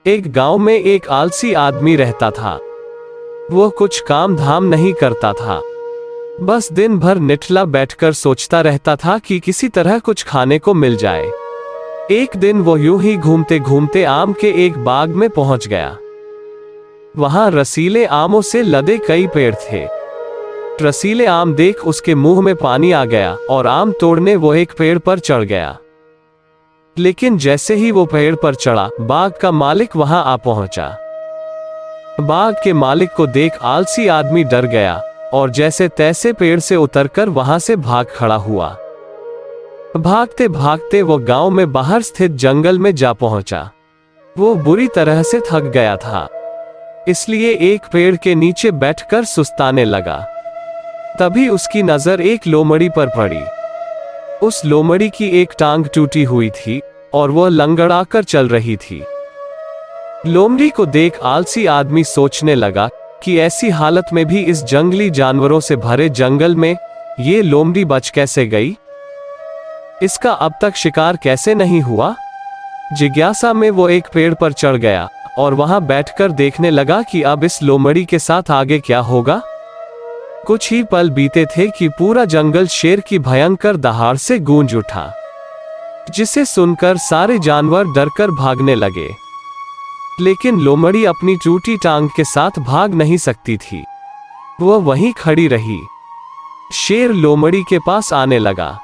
एक गांव में एक आलसी आदमी रहता था। वह कुछ काम धाम नहीं करता था, बस दिन भर निठला बैठकर सोचता रहता था कि किसी तरह कुछ खाने को मिल जाए। एक दिन वो यूं ही घूमते घूमते आम के एक बाग में पहुंच गया। वहां रसीले आमों से लदे कई पेड़ थे। रसीले आम देख उसके मुंह में पानी आ गया और आम तोड़ने वो एक पेड़ पर चढ़ गया। लेकिन जैसे ही वो पेड़ पर चढ़ा, बाग का मालिक वहां आ पहुंचा। बाग के मालिक को देख आलसी आदमी डर गया और जैसे तैसे पेड़ से उतरकर वहां से भाग खड़ा हुआ। भागते भागते वो गांव में बाहर स्थित जंगल में जा पहुंचा। वो बुरी तरह से थक गया था, इसलिए एक पेड़ के नीचे बैठकर सुस्ताने लगा। तभी उसकी नजर एक लोमड़ी पर पड़ी। उस लोमड़ी की एक टांग टूटी हुई थी और वह लंगड़ाकर चल रही थी। लोमड़ी को देख आलसी आदमी सोचने लगा कि ऐसी हालत में भी इस जंगली जानवरों से भरे जंगल में ये लोमड़ी बच कैसे गई? इसका अब तक शिकार कैसे नहीं हुआ? जिज्ञासा में वो एक पेड़ पर चढ़ गया और वहां बैठकर देखने लगा कि अब इस लोमड़ी के साथ आगे क्या होगा। कुछ ही पल बीते थे कि पूरा जंगल शेर की भयंकर दहाड़ से गूंज उठा, जिसे सुनकर सारे जानवर डरकर भागने लगे। लेकिन लोमड़ी अपनी टूटी टांग के साथ भाग नहीं सकती थी। वह वहीं खड़ी रही। शेर लोमड़ी के पास आने लगा।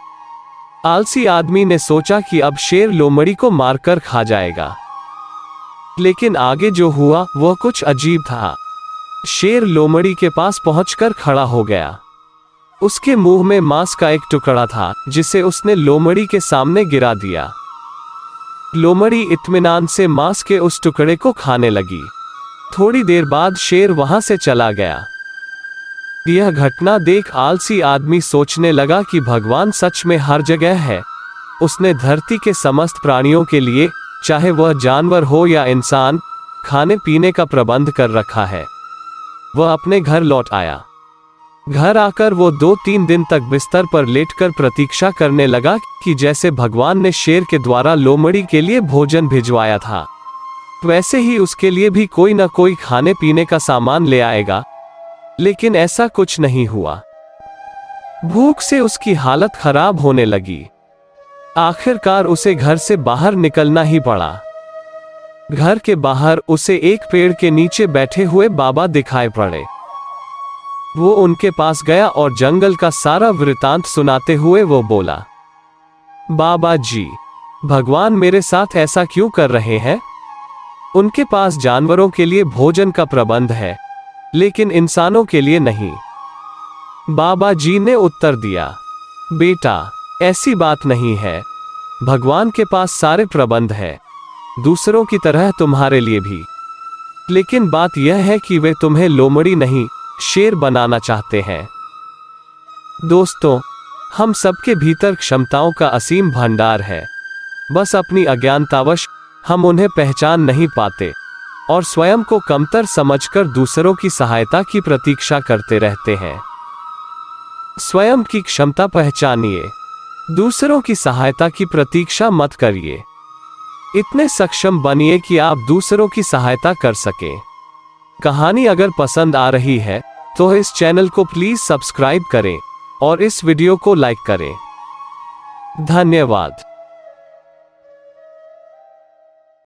आलसी आदमी ने सोचा कि अब शेर लोमड़ी को मारकर खा जाएगा, लेकिन आगे जो हुआ वह कुछ अजीब था। शेर लोमड़ी के पास पहुंचकर खड़ा हो गया। उसके मुंह में मांस का एक टुकड़ा था, जिसे उसने लोमड़ी के सामने गिरा दिया। लोमड़ी इत्मीनान से मांस के उस टुकड़े को खाने लगी। थोड़ी देर बाद शेर वहां से चला गया। यह घटना देख आलसी आदमी सोचने लगा कि भगवान सच में हर जगह है। उसने धरती के समस्त प्राणियों के लिए, चाहे वह जानवर हो या इंसान, खाने पीने का प्रबंध कर रखा है। वह अपने घर लौट आया। घर आकर वो 2-3 दिन तक बिस्तर पर लेटकर प्रतीक्षा करने लगा कि जैसे भगवान ने शेर के द्वारा लोमड़ी के लिए भोजन भिजवाया था, वैसे ही उसके लिए भी कोई न कोई खाने पीने का सामान ले आएगा। लेकिन ऐसा कुछ नहीं हुआ। भूख से उसकी हालत खराब होने लगी। आखिरकार उसे घर से बाहर निकलना ही पड़ा। घर के बाहर उसे एक पेड़ के नीचे बैठे हुए बाबा दिखाई पड़े। वो उनके पास गया और जंगल का सारा वृतांत सुनाते हुए वो बोला, बाबा जी, भगवान मेरे साथ ऐसा क्यों कर रहे हैं? उनके पास जानवरों के लिए भोजन का प्रबंध है, लेकिन इंसानों के लिए नहीं। बाबा जी ने उत्तर दिया, बेटा, ऐसी बात नहीं है। भगवान के पास सारे प्रबंध है, दूसरों की तरह तुम्हारे लिए भी। लेकिन बात यह है कि वे तुम्हें लोमड़ी नहीं, शेर बनाना चाहते हैं। दोस्तों, हम सबके भीतर क्षमताओं का असीम भंडार है, बस अपनी अज्ञानतावश हम उन्हें पहचान नहीं पाते और स्वयं को कमतर समझकर दूसरों की सहायता की प्रतीक्षा करते रहते हैं। स्वयं की क्षमता पहचानिए, दूसरों की सहायता की प्रतीक्षा मत करिए। इतने सक्षम बनिए कि आप दूसरों की सहायता कर सकें। कहानी अगर पसंद आ रही है तो इस चैनल को प्लीज सब्सक्राइब करें और इस वीडियो को लाइक करें। धन्यवाद।